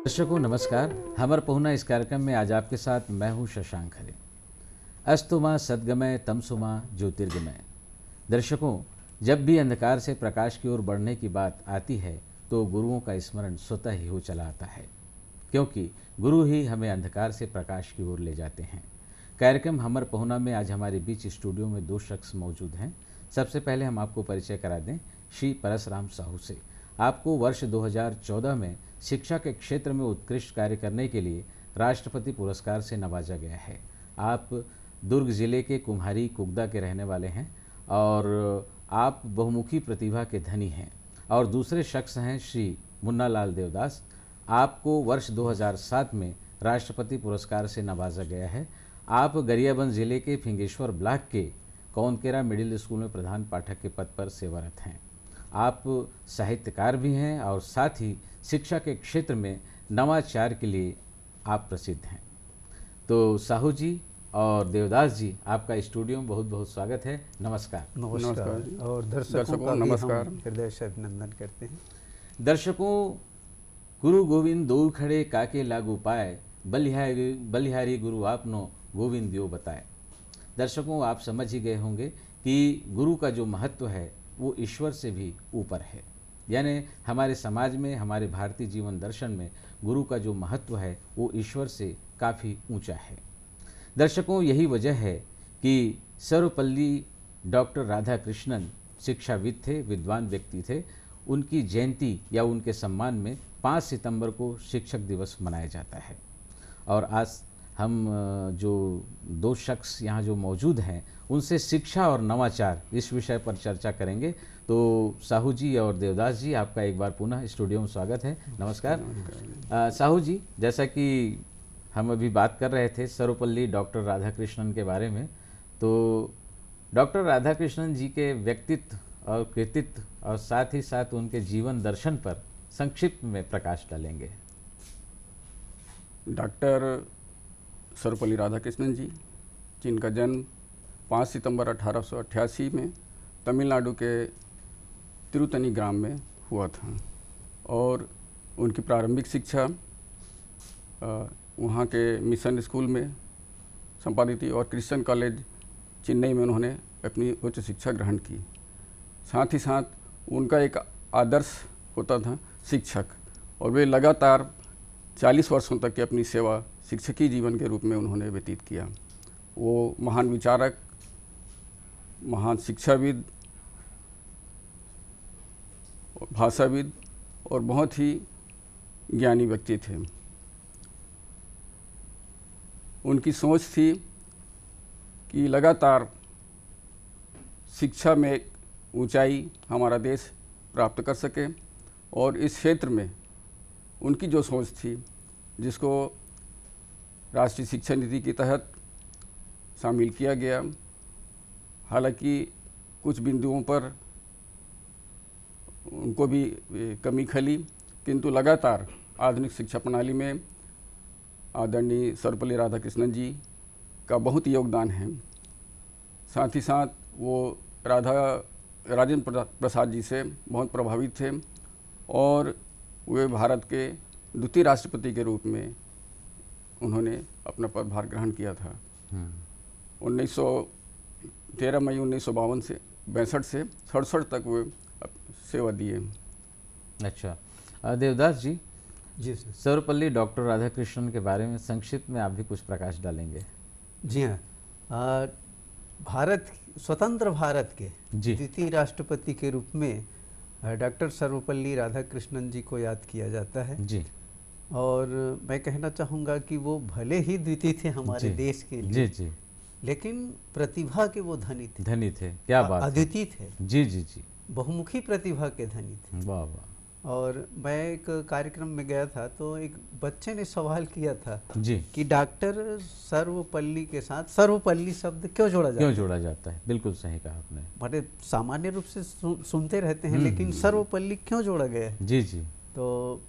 दर्शकों नमस्कार। हमर पहुना इस कार्यक्रम में आज आपके साथ मैं हूं शशांक खरे। अस्तु मां सद्गमय तमसु मां ज्योतिर्गमय। दर्शकों, जब भी अंधकार से प्रकाश की ओर बढ़ने की बात आती है तो गुरुओं का स्मरण स्वतः ही हो चला आता है, क्योंकि गुरु ही हमें अंधकार से प्रकाश की ओर ले जाते हैं। कार्यक्रम हमर पहुना में आज हमारे बीच स्टूडियो में दो शख्स मौजूद हैं। सबसे पहले हम आपको परिचय करा दें श्री परसराम साहू से। आपको वर्ष 2014 में शिक्षा के क्षेत्र में उत्कृष्ट कार्य करने के लिए राष्ट्रपति पुरस्कार से नवाजा गया है। आप दुर्ग जिले के कुम्हारी कुगदा के रहने वाले हैं और आप बहुमुखी प्रतिभा के धनी हैं। और दूसरे शख्स हैं श्री मुन्नालाल देवदास। आपको वर्ष 2007 में राष्ट्रपति पुरस्कार से नवाजा गया है। आप गरियाबंद जिले के फिंगेश्वर ब्लॉक के कौनकेरा मिडिल स्कूल में प्रधान पाठक के पद पर सेवारत हैं। आप साहित्यकार भी हैं और साथ ही शिक्षा के क्षेत्र में नवाचार के लिए आप प्रसिद्ध हैं। तो साहू जी और देवदास जी, आपका स्टूडियो में बहुत बहुत स्वागत है। नमस्कार। नमस्कार और दर्शकों का नमस्कार, हृदय से अभिनंदन करते हैं। दर्शकों, गुरु गोविंद दो खड़े काके लागू पाए, बलिहारी गुरु आपनो गोविंद दियो बताए। दर्शकों, आप समझ ही गए होंगे कि गुरु का जो महत्व है वो ईश्वर से भी ऊपर है। यानी हमारे समाज में, हमारे भारतीय जीवन दर्शन में गुरु का जो महत्व है वो ईश्वर से काफ़ी ऊंचा है। दर्शकों, यही वजह है कि सर्वपल्ली डॉक्टर राधा कृष्णन शिक्षाविद थे, विद्वान व्यक्ति थे। उनकी जयंती या उनके सम्मान में 5 सितंबर को शिक्षक दिवस मनाया जाता है। और आज हम जो दो शख्स यहाँ जो मौजूद हैं उनसे शिक्षा और नवाचार इस विषय पर चर्चा करेंगे। तो साहू जी और देवदास जी, आपका एक बार पुनः स्टूडियो में स्वागत है। नमस्कार। साहू जी, जैसा कि हम अभी बात कर रहे थे सर्वपल्ली डॉक्टर राधाकृष्णन के बारे में, तो डॉक्टर राधाकृष्णन जी के व्यक्तित्व और कृतित्व और साथ ही साथ उनके जीवन दर्शन पर संक्षिप्त में प्रकाश डालेंगे। डॉक्टर सर्वपल्ली राधाकृष्णन जी, जिनका जन्म 5 सितंबर 1888 में तमिलनाडु के तिरुतनी ग्राम में हुआ था और उनकी प्रारंभिक शिक्षा वहाँ के मिशन स्कूल में संपादित थी और क्रिश्चियन कॉलेज चेन्नई में उन्होंने अपनी उच्च शिक्षा ग्रहण की। साथ ही साथ उनका एक आदर्श होता था शिक्षक, और वे लगातार 40 वर्षों तक की अपनी सेवा शिक्षकी जीवन के रूप में उन्होंने व्यतीत किया। वो महान विचारक, महान शिक्षाविद, भाषाविद और बहुत ही ज्ञानी व्यक्ति थे। उनकी सोच थी कि लगातार शिक्षा में ऊंचाई हमारा देश प्राप्त कर सके, और इस क्षेत्र में उनकी जो सोच थी, जिसको राष्ट्रीय शिक्षा नीति के तहत शामिल किया गया। हालांकि कुछ बिंदुओं पर उनको भी कमी खली, किंतु लगातार आधुनिक शिक्षा प्रणाली में आदरणीय सर्वपल्ली राधाकृष्णन जी का बहुत योगदान है। साथ ही साथ वो राजेंद्र प्रसाद जी से बहुत प्रभावित थे और वे भारत के द्वितीय राष्ट्रपति के रूप में उन्होंने अपना पदभार ग्रहण किया था। 13 मई 1952 से 62 से 67 तक वे सेवा दिए। अच्छा, देवदास जी, जी सर। सर्वपल्ली डॉक्टर राधाकृष्णन के बारे में संक्षिप्त में आप भी कुछ प्रकाश डालेंगे। जी हाँ, स्वतंत्र भारत के द्वितीय राष्ट्रपति के रूप में डॉक्टर सर्वपल्ली राधाकृष्णन जी को याद किया जाता है जी। और मैं कहना चाहूँगा कि वो भले ही द्वितीय थे हमारे देश के लिए, जी, लेकिन प्रतिभा के वो धनी थे। क्या बात, अद्वितीय थे। जी जी जी, बहुमुखी प्रतिभा के धनी थे। वाह वाह। और मैं एक कार्यक्रम में गया था तो एक बच्चे ने सवाल किया था जी कि डॉक्टर सर्वपल्ली के साथ सर्वपल्ली शब्द क्यों जोड़ा जाता है। बिल्कुल सही कहा आपने। बड़े सामान्य रूप से सुनते रहते हैं, लेकिन सर्वपल्ली क्यों जोड़ा गया है? जी जी। तो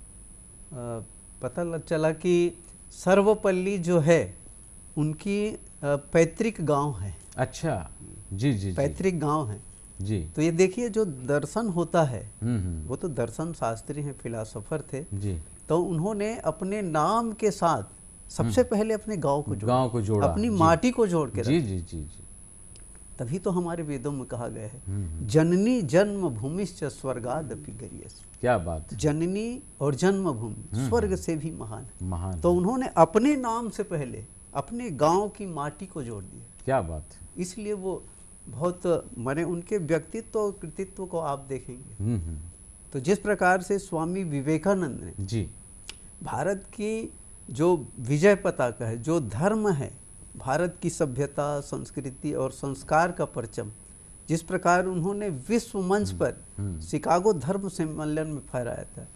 पता चला कि सर्वपल्ली जो है उनकी पैतृक गांव है। अच्छा, जी जी, पैतृक गांव है, जी। तो ये देखिए जो दर्शन होता है, वो तो दर्शन शास्त्री हैं, फिलासफर थे जी। तो उन्होंने अपने नाम के साथ सबसे पहले अपने गांव को जोड़ा, अपनी माटी को जोड़ के जी जी जी जी। तभी तो हमारे वेदों में कहा गया है जननी जन्म भूमिश्च स्वर्गादपि गरीयसी। क्या बात। जननी और जन्मभूमि स्वर्ग से भी महान। तो है। उन्होंने अपने नाम से पहले अपने गांव की माटी को जोड़ दिया। क्या बात है। इसलिए वो बहुत माने उनके व्यक्तित्व और कृतित्व को आप देखेंगे तो जिस प्रकार से स्वामी विवेकानंद ने जी भारत की जो विजय पताका है, जो धर्म है, भारत की सभ्यता, संस्कृति और संस्कार का परचम, जिस प्रकार उन्होंने विश्व मंच पर शिकागो धर्म सम्मेलन में फहराया था,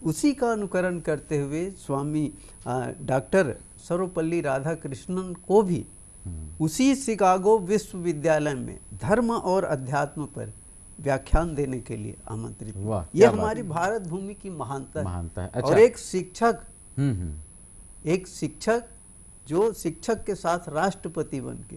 उसी का अनुकरण करते हुए स्वामी डॉक्टर सर्वपल्ली राधाकृष्णन को भी उसी शिकागो विश्वविद्यालय में धर्म और अध्यात्म पर व्याख्यान देने के लिए आमंत्रित। यह हमारी भारत भूमि की महानता है। अच्छा। और एक शिक्षक जो शिक्षक के साथ राष्ट्रपति बन के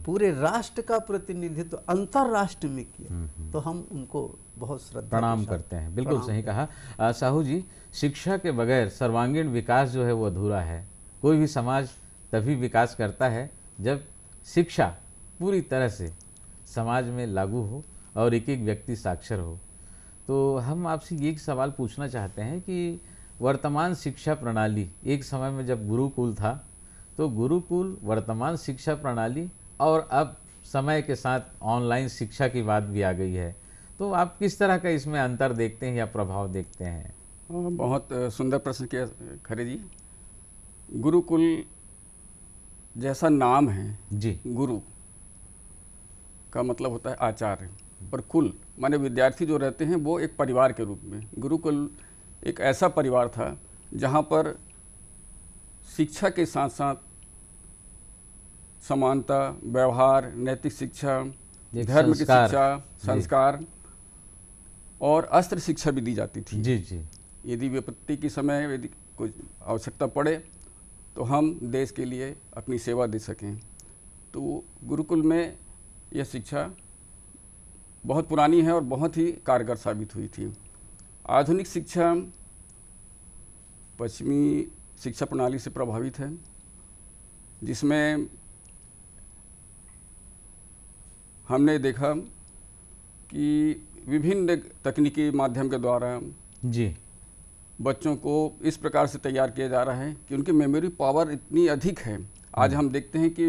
पूरे राष्ट्र का प्रतिनिधित्व अंतरराष्ट्र में किया, तो हम उनको बहुत श्रद्धा प्रणाम करते हैं। बिल्कुल सही कहा साहू जी। शिक्षा के बगैर सर्वांगीण विकास जो है वो अधूरा है। कोई भी समाज तभी विकास करता है जब शिक्षा पूरी तरह से समाज में लागू हो और एक एक व्यक्ति साक्षर हो। तो हम आपसे ये एक सवाल पूछना चाहते हैं कि वर्तमान शिक्षा प्रणाली, एक समय में जब गुरुकुल था तो गुरुकुल, वर्तमान शिक्षा प्रणाली और अब समय के साथ ऑनलाइन शिक्षा की बात भी आ गई है, तो आप किस तरह का इसमें अंतर देखते हैं या प्रभाव देखते हैं? बहुत सुंदर प्रश्न किया खरे जी। गुरुकुल जैसा नाम है जी, गुरु का मतलब होता है आचार्य, और कुल माने विद्यार्थी जो रहते हैं वो एक परिवार के रूप में। गुरुकुल एक ऐसा परिवार था जहाँ पर शिक्षा के साथ साथ समानता, व्यवहार, नैतिक शिक्षा, धर्म की शिक्षा, संस्कार और अस्त्र शिक्षा भी दी जाती थी। जी जी। यदि विपत्ति के समय यदि कुछ आवश्यकता पड़े तो हम देश के लिए अपनी सेवा दे सकें। तो गुरुकुल में यह शिक्षा बहुत पुरानी है और बहुत ही कारगर साबित हुई थी। आधुनिक शिक्षा पश्चिमी शिक्षा प्रणाली से प्रभावित है, जिसमें हमने देखा कि विभिन्न तकनीकी माध्यम के द्वारा जी बच्चों को इस प्रकार से तैयार किया जा रहा है कि उनकी मेमोरी पावर इतनी अधिक है। आज हम देखते हैं कि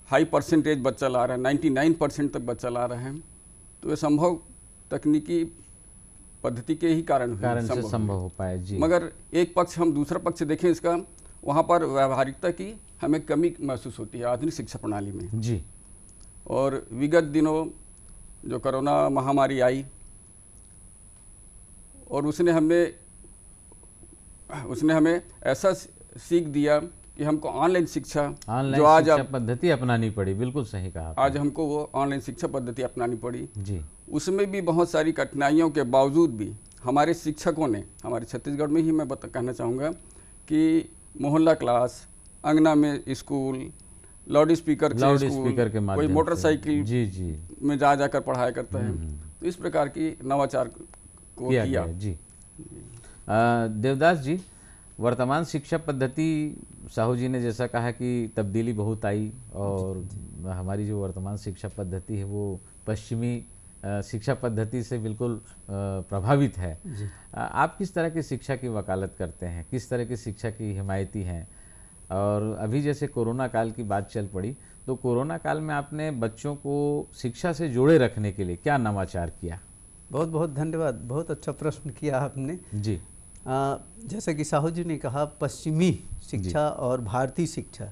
हाई परसेंटेज बच्चा ला रहा है, 99% तक बच्चा ला रहा है। तो ये संभव तकनीकी पद्धति के ही कारण से संभव हो पाया जी। मगर एक पक्ष हम दूसरा पक्ष देखें इसका, वहाँ पर व्यावहारिकता की हमें कमी महसूस होती है आधुनिक शिक्षा प्रणाली में जी। और विगत दिनों जो कोरोना महामारी आई और उसने हमें ऐसा सीख दिया कि हमको ऑनलाइन शिक्षा जो आज पद्धति अपनानी पड़ी। बिल्कुल सही कहा। आज हमको वो ऑनलाइन शिक्षा पद्धति अपनानी पड़ी जी। उसमें भी बहुत सारी कठिनाइयों के बावजूद भी हमारे शिक्षकों ने, हमारे छत्तीसगढ़ में ही मैं कहना चाहूँगा कि मोहल्ला क्लास, अंगना में स्कूल, लाउड स्पीकर के माध्यम, कोई मोटरसाइकिल जी जी में जाकर पढ़ाया करता है। तो इस प्रकार की नवाचार को किया जी। देवदास जी, वर्तमान शिक्षा पद्धति, साहू जी ने जैसा कहा कि तब्दीली बहुत आई और हमारी जो वर्तमान शिक्षा पद्धति है वो पश्चिमी शिक्षा पद्धति से बिल्कुल प्रभावित है। आप किस तरह की शिक्षा की वकालत करते हैं, किस तरह की शिक्षा की हिमायती हैं? और अभी जैसे कोरोना काल की बात चल पड़ी, तो कोरोना काल में आपने बच्चों को शिक्षा से जोड़े रखने के लिए क्या नवाचार किया? बहुत बहुत धन्यवाद, बहुत अच्छा प्रश्न किया आपने जी। जैसे कि साहू जी ने कहा पश्चिमी शिक्षा और भारतीय शिक्षा,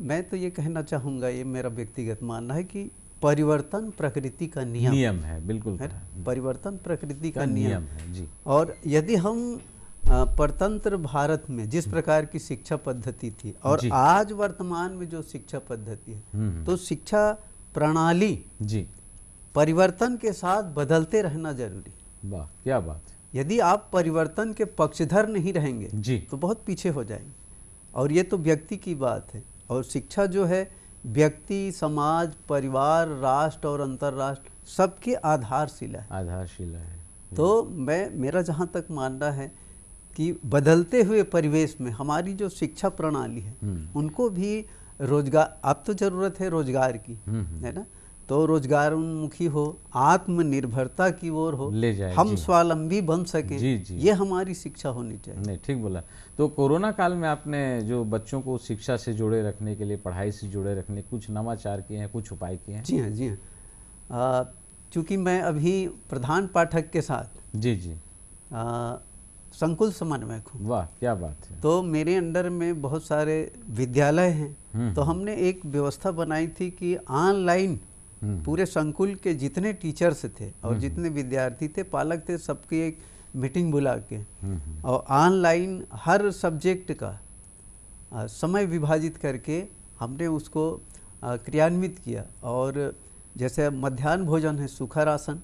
मैं तो ये कहना चाहूँगा, ये मेरा व्यक्तिगत मानना है कि परिवर्तन प्रकृति का नियम है। बिल्कुल है, परिवर्तन प्रकृति का नियम है जी। और यदि हम परतंत्र भारत में जिस प्रकार की शिक्षा पद्धति थी और आज वर्तमान में जो शिक्षा पद्धति है, तो शिक्षा प्रणाली जी परिवर्तन के साथ बदलते रहना जरूरी। वाह, क्या बात है। यदि आप परिवर्तन के पक्षधर नहीं रहेंगे जी, तो बहुत पीछे हो जाएंगे। और ये तो व्यक्ति की बात है। और शिक्षा जो है व्यक्ति, समाज, परिवार, राष्ट्र और अंतर्राष्ट्र सबके आधारशिला है। आधारशिला है। तो मेरा जहाँ तक मानना है कि बदलते हुए परिवेश में हमारी जो शिक्षा प्रणाली है उनको भी रोजगार, अब तो जरूरत है रोजगार की, है ना, तो रोजगार उन्मुखी हो, आत्मनिर्भरता की ओर हो, ले जाए, हम स्वावलंबी बन सकें, जी। ये हमारी शिक्षा होनी चाहिए। नहीं, ठीक बोला। तो कोरोना काल में आपने जो बच्चों को शिक्षा से जुड़े रखने के लिए, पढ़ाई से जुड़े रखने कुछ नवाचार किए हैं, कुछ उपाय किए हैं? जी हाँ, जी हाँ। चूँकि मैं अभी प्रधान पाठक के साथ जी संकुल समन्वयक हूँ। वाह, क्या बात है। तो मेरे अंडर में बहुत सारे विद्यालय हैं, तो हमने एक व्यवस्था बनाई थी कि ऑनलाइन पूरे संकुल के जितने टीचर्स थे और जितने विद्यार्थी थे, पालक थे, सबकी एक मीटिंग बुला के और ऑनलाइन हर सब्जेक्ट का समय विभाजित करके हमने उसको क्रियान्वित किया। और जैसे मध्याह्न भोजन है, सूखा राशन,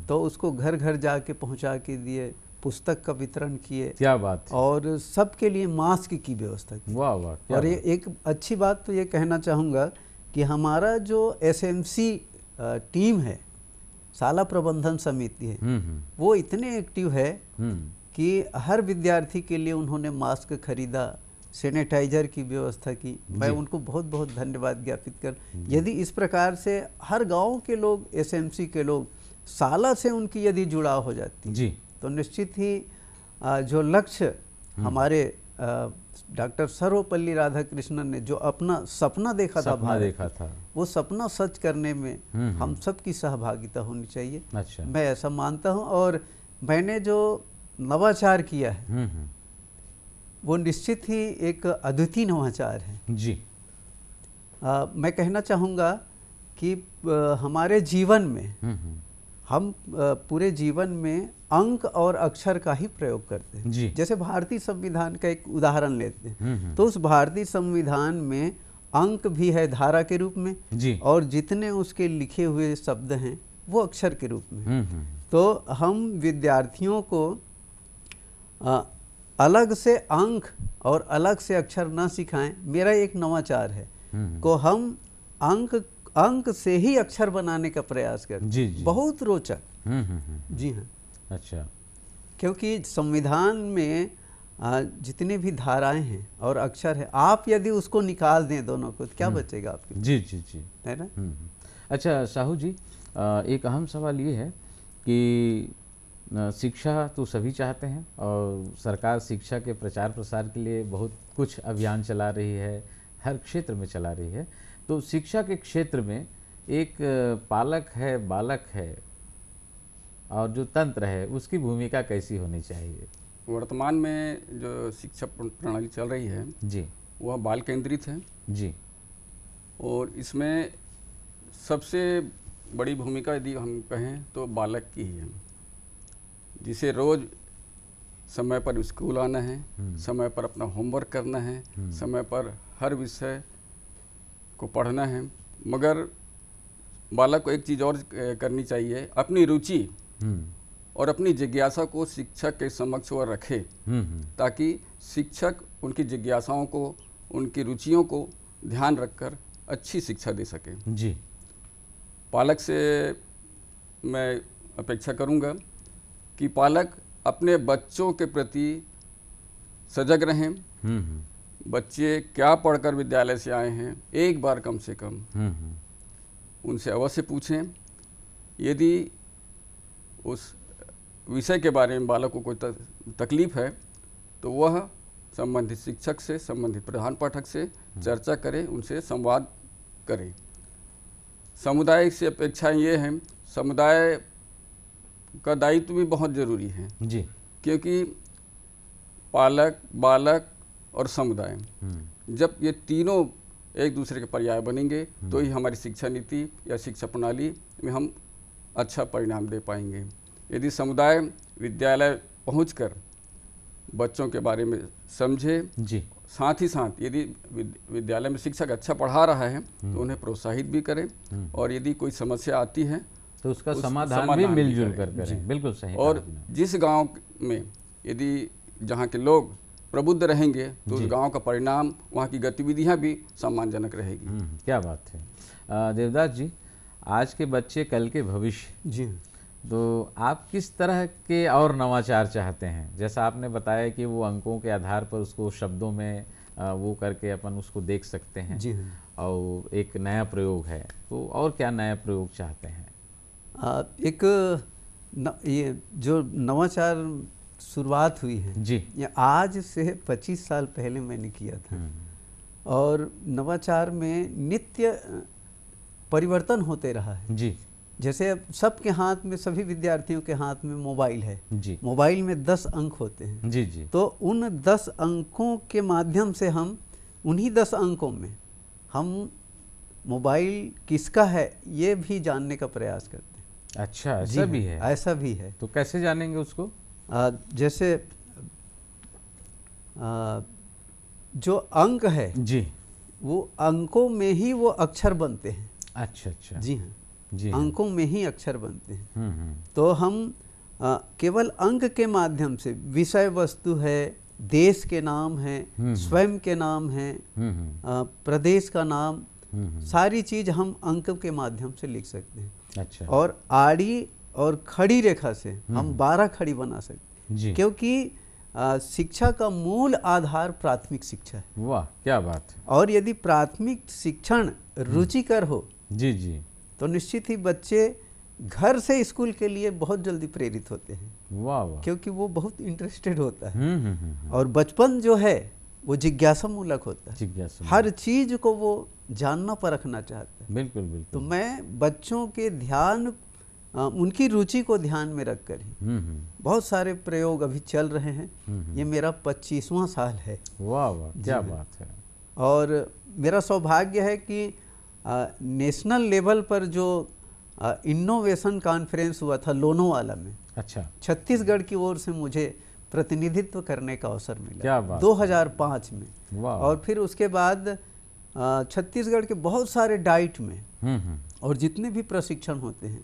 तो उसको घर घर जाके पहुंचा के दिए, पुस्तक का वितरण किए। क्या बात है। और सबके लिए मास्क की व्यवस्था की। वाह वाह। और ये एक अच्छी बात तो ये कहना चाहूँगा कि हमारा जो एसएमसी टीम है, शाला प्रबंधन समिति है, वो इतने एक्टिव है कि हर विद्यार्थी के लिए उन्होंने मास्क खरीदा, सैनिटाइजर की व्यवस्था की। मैं उनको बहुत बहुत धन्यवाद ज्ञापित कर। यदि इस प्रकार से हर गांव के लोग, एसएमसी के लोग, शाला से उनकी यदि जुड़ाव हो जाती जी, तो निश्चित ही जो लक्ष्य हमारे डॉक्टर सर्वपल्ली राधाकृष्णन ने जो अपना सपना देखा था, वो सपना सच करने में हम सबकी सहभागिता होनी चाहिए। अच्छा। मैं ऐसा मानता हूँ। और मैंने जो नवाचार किया है वो निश्चित ही एक अद्वितीय नवाचार है जी। मैं कहना चाहूँगा कि हमारे जीवन में हम पूरे जीवन में अंक और अक्षर का ही प्रयोग करते हैं जी। जैसे भारतीय संविधान का एक उदाहरण लेते हैं, तो उस भारतीय संविधान में अंक भी है धारा के रूप में जी, और जितने उसके लिखे हुए शब्द हैं वो अक्षर के रूप में। तो हम विद्यार्थियों को अलग से अंक और अलग से अक्षर न सिखाएं, मेरा एक नवाचार है को हम अंक से ही अक्षर बनाने का प्रयास करते हैं। जी। बहुत रोचक। जी हाँ। अच्छा। क्योंकि संविधान में जितने भी धाराएं हैं और अक्षर है, आप यदि उसको निकाल दें दोनों को, तो क्या बचेगा आपके? जी जी जी, है ना। अच्छा साहू जी, एक अहम सवाल ये है कि शिक्षा तो सभी चाहते हैं और सरकार शिक्षा के प्रचार प्रसार के लिए बहुत कुछ अभियान चला रही है, हर क्षेत्र में चला रही है। तो शिक्षा के क्षेत्र में एक पालक है, बालक है और जो तंत्र है, उसकी भूमिका कैसी होनी चाहिए? वर्तमान में जो शिक्षा प्रणाली चल रही है जी, वह बाल केंद्रित है जी, और इसमें सबसे बड़ी भूमिका यदि हम कहें तो बालक की ही है, जिसे रोज समय पर स्कूल आना है, समय पर अपना होमवर्क करना है, समय पर हर विषय को पढ़ना है। मगर बालक को एक चीज़ और करनी चाहिए, अपनी रुचि और अपनी जिज्ञासा को शिक्षक के समक्ष वह रखे, ताकि शिक्षक उनकी जिज्ञासाओं को, उनकी रुचियों को ध्यान रखकर अच्छी शिक्षा दे सके जी। पालक से मैं अपेक्षा करूंगा कि पालक अपने बच्चों के प्रति सजग रहें। बच्चे क्या पढ़कर विद्यालय से आए हैं, एक बार कम से कम उनसे अवश्य पूछें। यदि उस विषय के बारे में बालक को कोई तकलीफ है तो वह संबंधित शिक्षक से, संबंधित प्रधान पाठक से चर्चा करें, उनसे संवाद करें। समुदाय से अपेक्षाएं ये हैं, समुदाय का दायित्व भी बहुत ज़रूरी है जी, क्योंकि पालक, बालक और समुदाय, जब ये तीनों एक दूसरे के पर्याय बनेंगे तो ही हमारी शिक्षा नीति या शिक्षा प्रणाली में हम अच्छा परिणाम दे पाएंगे। यदि समुदाय विद्यालय पहुंचकर बच्चों के बारे में समझे जी, साथ ही साथ यदि विद्यालय में शिक्षक अच्छा पढ़ा रहा है तो उन्हें प्रोत्साहित भी करें, और यदि कोई समस्या आती है तो उसका समाधान भी मिलजुल कर करें। बिल्कुल सही। और जिस गांव में यदि जहां के लोग प्रबुद्ध रहेंगे तो उस गांव का परिणाम, वहाँ की गतिविधियाँ भी सम्मानजनक रहेगी। क्या बात है। देवदास जी, आज के बच्चे कल के भविष्य जी, तो आप किस तरह के और नवाचार चाहते हैं? जैसा आपने बताया कि वो अंकों के आधार पर उसको शब्दों में वो करके अपन उसको देख सकते हैं। जी हाँ। और एक नया प्रयोग है, तो और क्या नया प्रयोग चाहते हैं? ये जो नवाचार शुरुआत हुई है जी, ये आज से 25 साल पहले मैंने किया था। और नवाचार में नित्य परिवर्तन होते रहा है। जी, जैसे अब सबके हाथ में, सभी विद्यार्थियों के हाथ में मोबाइल है। जी, मोबाइल में 10 अंक होते हैं। जी, जी, तो उन 10 अंकों के माध्यम से हम उन्हीं 10 अंकों में हम मोबाइल किसका है ये भी जानने का प्रयास करते हैं। अच्छा, ऐसा भी है? ऐसा भी है। तो कैसे जानेंगे उसको? जैसे जो अंक है जी, वो अंकों में ही वो अक्षर बनते हैं। अच्छा अच्छा, जी हाँ, जी, अंकों में ही अक्षर बनते हैं। हम्म, तो हम केवल अंक के माध्यम से, विषय वस्तु है, देश के नाम है, स्वयं के नाम है, प्रदेश का नाम, सारी चीज हम अंक के माध्यम से लिख सकते हैं। अच्छा, और आड़ी और खड़ी रेखा से हम 12 खड़ी बना सकते हैं। जी, क्योंकि शिक्षा का मूल आधार प्राथमिक शिक्षा है। वाह, क्या बात है। और यदि प्राथमिक शिक्षण रुचिकर हो जी, जी, तो निश्चित ही बच्चे घर से स्कूल के लिए बहुत जल्दी प्रेरित होते हैं। वाह वाह, क्योंकि वो बहुत इंटरेस्टेड होता है। और बचपन जो है वो जिज्ञासा मूलक होता है। जिज्ञासा, हर चीज को वो जानना परखना चाहता है। बिल्कुल बिल्कुल। तो मैं बच्चों के ध्यान, उनकी रुचि को ध्यान में रखकर ही बहुत सारे प्रयोग अभी चल रहे हैं। ये मेरा 25वां साल है। वाह वाह, क्या बात है। और मेरा सौभाग्य है कि नेशनल लेवल पर जो इनोवेशन कॉन्फ्रेंस हुआ था लोनावाला में, अच्छा, छत्तीसगढ़ की ओर से मुझे प्रतिनिधित्व करने का अवसर मिला। क्या बात, 2005 में। वाह। और फिर उसके बाद छत्तीसगढ़ के बहुत सारे डाइट में और जितने भी प्रशिक्षण होते हैं,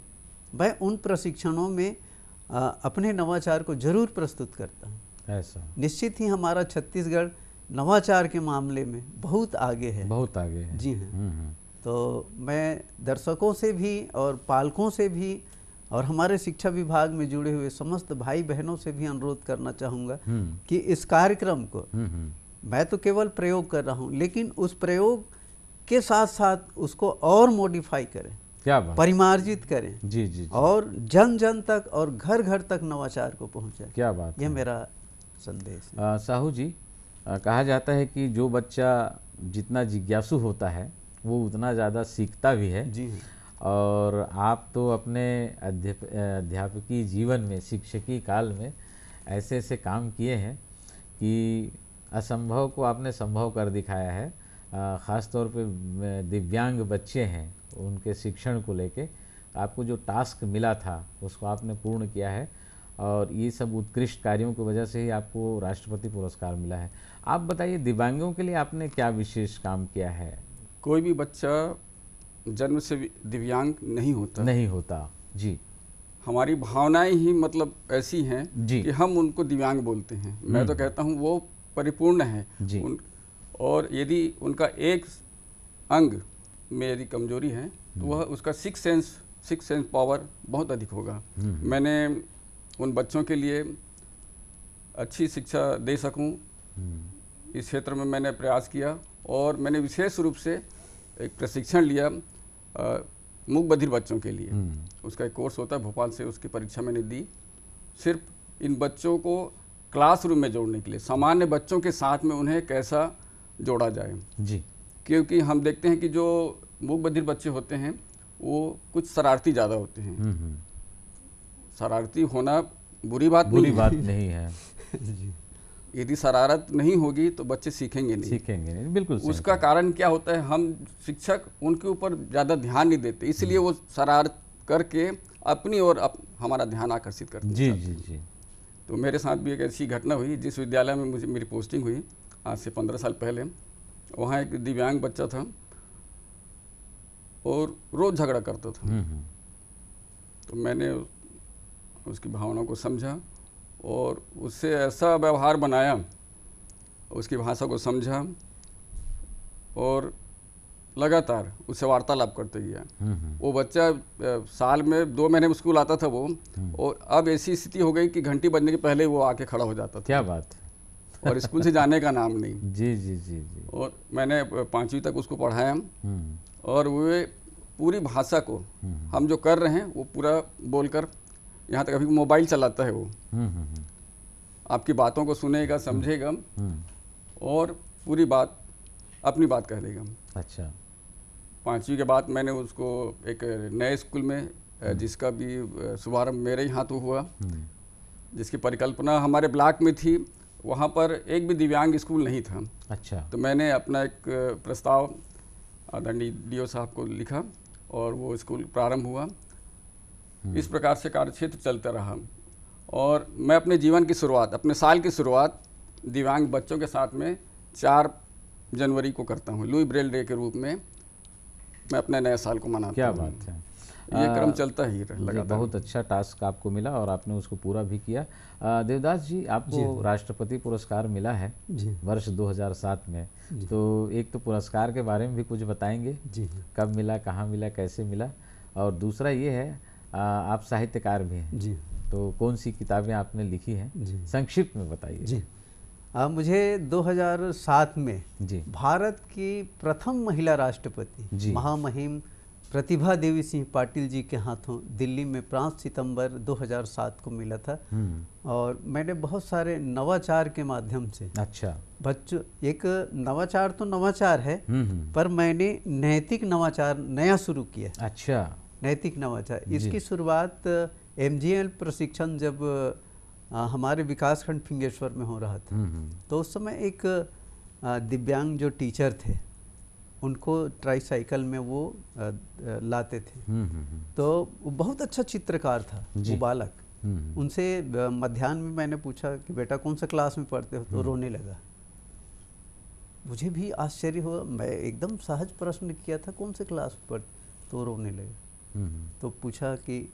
मैं उन प्रशिक्षणों में अपने नवाचार को जरूर प्रस्तुत करता हूँ। ऐसा निश्चित ही हमारा छत्तीसगढ़ नवाचार के मामले में बहुत आगे है। बहुत आगे है। जी हाँ। तो मैं दर्शकों से भी और पालकों से भी और हमारे शिक्षा विभाग में जुड़े हुए समस्त भाई बहनों से भी अनुरोध करना चाहूँगा कि इस कार्यक्रम को मैं तो केवल प्रयोग कर रहा हूँ, लेकिन उस प्रयोग के साथ साथ उसको और मॉडिफाई करें, क्या बात, परिमार्जित करें। जी, जी, जी। और जन जन तक और घर घर तक नवाचार को पहुँचाएं। क्या बात, ये मेरा संदेश है। साहू जी, कहा जाता है कि जो बच्चा जितना जिज्ञासु होता है वो उतना ज़्यादा सीखता भी है। जी। और आप तो अपने अध्यापकीय जीवन में, शिक्षकी काल में ऐसे ऐसे काम किए हैं कि असंभव को आपने संभव कर दिखाया है। ख़ास तौर पे दिव्यांग बच्चे हैं, उनके शिक्षण को लेके आपको जो टास्क मिला था उसको आपने पूर्ण किया है। और ये सब उत्कृष्ट कार्यों की वजह से ही आपको राष्ट्रपति पुरस्कार मिला है। आप बताइए, दिव्यांगों के लिए आपने क्या विशेष काम किया है? कोई भी बच्चा जन्म से दिव्यांग नहीं होता जी। हमारी भावनाएं ही मतलब ऐसी हैं कि हम उनको दिव्यांग बोलते हैं। मैं तो कहता हूं वो परिपूर्ण है जी। और यदि उनका एक अंग में यदि कमजोरी है तो वह उसका सिक्स सेंस पावर बहुत अधिक होगा। मैंने उन बच्चों के लिए अच्छी शिक्षा दे सकूं, इस क्षेत्र में मैंने प्रयास किया। और मैंने विशेष रूप से एक प्रशिक्षण लिया मूक बधिर बच्चों के लिए। उसका एक कोर्स होता है भोपाल से, उसकी परीक्षा मैंने दी सिर्फ इन बच्चों को क्लासरूम में जोड़ने के लिए, सामान्य बच्चों के साथ में उन्हें कैसा जोड़ा जाए जी। क्योंकि हम देखते हैं कि जो मूक बधिर बच्चे होते हैं वो कुछ शरारती ज़्यादा होते हैं। शरारती होना बुरी बात नहीं है यदि शरारत नहीं होगी तो बच्चे सीखेंगे नहीं। बिल्कुल। उसका कारण क्या होता है, हम शिक्षक उनके ऊपर ज़्यादा ध्यान नहीं देते, इसलिए वो शरारत करके अपनी ओर हमारा ध्यान आकर्षित करते हैं। जी। तो मेरे साथ भी एक ऐसी घटना हुई, जिस विद्यालय में मेरी पोस्टिंग हुई आज से 15 साल पहले। वहाँ एक दिव्यांग बच्चा था और रोज़ झगड़ा करता था। तो मैंने उसकी भावनाओं को समझा और उससे ऐसा व्यवहार बनाया उसकी भाषा को समझा और लगातार उससे वार्तालाप करते गया। वो बच्चा साल में 2 महीने में स्कूल आता था वो, और अब ऐसी स्थिति हो गई कि घंटी बजने के पहले वो आके खड़ा हो जाता था। क्या बात है। और स्कूल से जाने का नाम नहीं। जी जी जी जी। और मैंने 5वीं तक उसको पढ़ाया, और वो पूरी भाषा को हम जो कर रहे हैं वो पूरा बोलकर, यहाँ तक अभी मोबाइल चलाता है वो, आपकी बातों को सुनेगा, समझेगा और पूरी बात अपनी बात कह देगा। अच्छा। 5वीं के बाद मैंने उसको एक नए स्कूल में, जिसका भी शुभारंभ मेरे ही हाथों हुआ, जिसकी परिकल्पना हमारे ब्लॉक में थी, वहाँ पर एक भी दिव्यांग स्कूल नहीं था। अच्छा। तो मैंने अपना एक प्रस्ताव आदरणीय डीओ साहब को लिखा और वो स्कूल प्रारंभ हुआ। इस प्रकार से कार्यक्षेत्र चलता रहा, और मैं अपने जीवन की शुरुआत, अपने साल की शुरुआत दिव्यांग बच्चों के साथ में 4 जनवरी को करता हूँ। लुई ब्रेल डे के रूप में मैं अपने नए साल को मनाता हूँ। क्या बात है। ये क्रम चलता ही लगा। बहुत अच्छा टास्क आपको मिला और आपने उसको पूरा भी किया। देवदास जी, आपको राष्ट्रपति पुरस्कार मिला है वर्ष 2007 में, तो एक तो पुरस्कार के बारे में भी कुछ बताएंगे जी, कब मिला, कहाँ मिला, कैसे मिला, और दूसरा ये है आप साहित्यकार भी हैं जी, तो कौन सी किताबें आपने लिखी हैं, संक्षिप्त में बताइए जी। मुझे 2007 में जी भारत की प्रथम महिला राष्ट्रपति महामहिम प्रतिभा देवी सिंह पाटिल जी के हाथों दिल्ली में 5 सितंबर 2007 को मिला था। और मैंने बहुत सारे नवाचार के माध्यम से, अच्छा, बच्चों, एक नवाचार तो नवाचार है, पर मैंने नैतिक नवाचार नया शुरू किया। अच्छा, नैतिक नवाचार। इसकी शुरुआत MGL प्रशिक्षण जब हमारे विकासखंड फिंगेश्वर में हो रहा था, तो उस समय एक दिव्यांग जो टीचर थे, उनको ट्राईसाइकिल में वो लाते थे, तो वो बहुत अच्छा चित्रकार था वो बालक। उनसे मध्याह्न में मैंने पूछा कि बेटा कौन सा क्लास में पढ़ते हो, तो रोने लगा। मुझे भी आश्चर्य हुआ, मैं एकदम सहज प्रश्न किया था कौन से क्लास में पढ़ते, तो रोने लगे। तो पूछा कि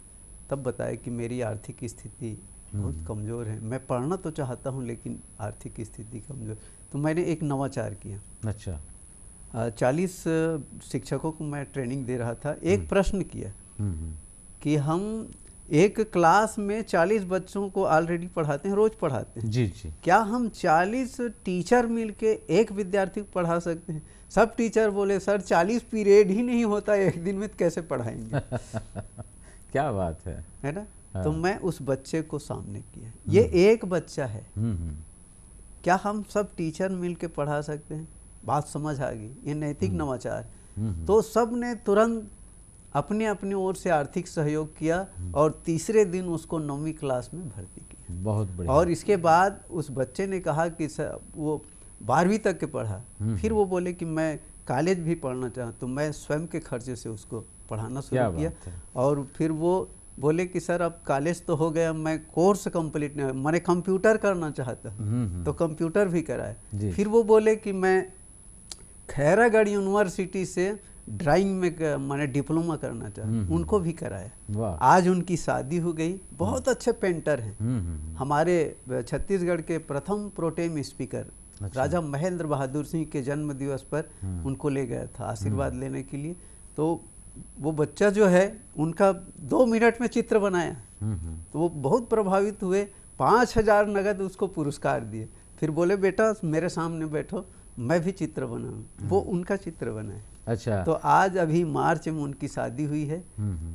तब बताया कि मेरी आर्थिक स्थिति बहुत कमज़ोर है, मैं पढ़ना तो चाहता हूँ लेकिन आर्थिक स्थिति कमज़ोर। तो मैंने एक नवाचार किया। अच्छा। 40 शिक्षकों को मैं ट्रेनिंग दे रहा था। एक प्रश्न किया कि हम एक क्लास में 40 बच्चों को ऑलरेडी पढ़ाते हैं, रोज पढ़ाते हैं जी जी, क्या हम 40 टीचर मिलके एक विद्यार्थी को पढ़ा सकते हैं? सब टीचर बोले सर 40 पीरियड ही नहीं होता एक दिन में, तो कैसे पढ़ाएंगे। क्या बात है ना। हाँ। तो मैं उस बच्चे को सामने किया, ये एक बच्चा है, क्या हम सब टीचर मिलके पढ़ा सकते हैं? बात समझ आ गई, ये नैतिक नवाचार। तो सब ने तुरंत अपने अपनी ओर से आर्थिक सहयोग किया और तीसरे दिन उसको 9वीं क्लास में भर्ती किया। बहुत बढ़िया। और इसके बाद उस बच्चे ने कहा कि वो 12वीं तक के पढ़ा, फिर वो बोले कि मैं कॉलेज भी पढ़ना चाहता, तो मैं स्वयं के खर्चे से उसको पढ़ाना शुरू किया। और फिर वो बोले कि सर अब कॉलेज तो हो गया, मैं कोर्स कंप्लीट नहीं, मैंने कंप्यूटर करना चाहता, तो कंप्यूटर भी कराया। फिर वो बोले कि मैं खैरागढ़ यूनिवर्सिटी से ड्राइंग में मैंने डिप्लोमा करना चाहता, उनको भी कराया। आज उनकी शादी हो गई, बहुत अच्छे पेंटर हैं। हमारे छत्तीसगढ़ के प्रथम प्रोटेम स्पीकर राजा महेंद्र बहादुर सिंह के जन्म दिवस पर उनको ले गया था आशीर्वाद लेने के लिए। तो वो बच्चा जो है उनका 2 मिनट में चित्र बनाया, तो वो बहुत प्रभावित हुए, 5000 नगद उसको पुरस्कार दिए। फिर बोले बेटा मेरे सामने बैठो, मैं भी चित्र बनाऊं। वो उनका चित्र बनाए। अच्छा। तो आज अभी मार्च में उनकी शादी हुई है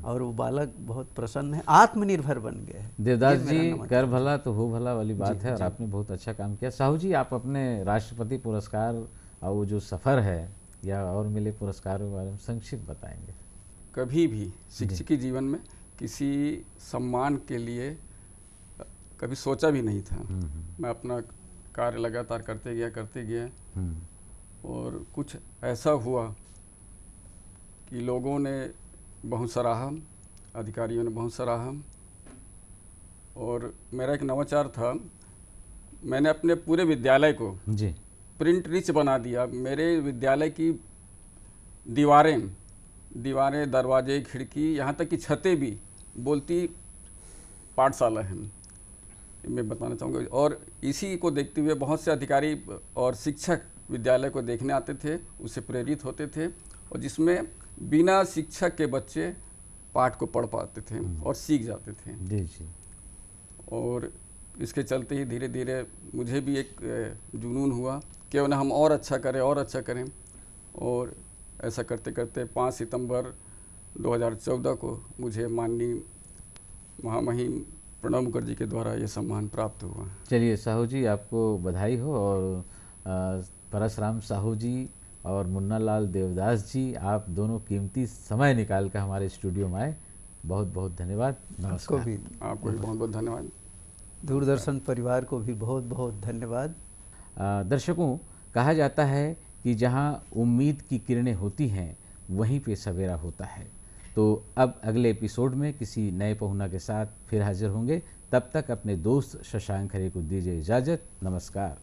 और वो बालक बहुत प्रसन्न है, आत्मनिर्भर बन गया है। देवदास जी, कर भला तो हो भला वाली बात है, और आपने बहुत अच्छा काम किया। साहू जी, आप अपने राष्ट्रपति पुरस्कार और वो जो सफ़र है या और मिले पुरस्कारों के बारे में संक्षिप्त बताएंगे। कभी भी शिक्षकी जीवन में किसी सम्मान के लिए कभी सोचा भी नहीं था। मैं अपना कार्य लगातार करते गया और कुछ ऐसा हुआ कि लोगों ने बहुत सराहा, अधिकारियों ने बहुत सराहा। और मेरा एक नवाचार था, मैंने अपने पूरे विद्यालय को जी प्रिंट रिच बना दिया। मेरे विद्यालय की दीवारें, दरवाजे, खिड़की, यहाँ तक कि छतें भी बोलती पाठशाला है। मैं बताना चाहूँगा। और इसी को देखते हुए बहुत से अधिकारी और शिक्षक विद्यालय को देखने आते थे, उससे प्रेरित होते थे, और जिसमें बिना शिक्षक के बच्चे पाठ को पढ़ पाते थे और सीख जाते थे। जी जी। और इसके चलते ही धीरे धीरे मुझे भी एक जुनून हुआ कि उन्हें हम और अच्छा करें और अच्छा करें। और ऐसा करते करते 5 सितंबर 2014 को मुझे माननीय महामहिम प्रणब मुखर्जी के द्वारा ये सम्मान प्राप्त हुआ। चलिए साहू जी, आपको बधाई हो। और परसराम साहू जी और मुन्ना लाल देवदास जी, आप दोनों कीमती समय निकाल कर हमारे स्टूडियो में आए, बहुत बहुत धन्यवाद। नमस्कार। आपको भी बहुत बहुत धन्यवाद। दूरदर्शन परिवार को भी बहुत बहुत धन्यवाद। दर्शकों, कहा जाता है कि जहां उम्मीद की किरणें होती हैं वहीं पे सवेरा होता है। तो अब अगले एपिसोड में किसी नए पहुना के साथ फिर हाजिर होंगे। तब तक अपने दोस्त शशांक खरे को दीजिए इजाज़त। नमस्कार।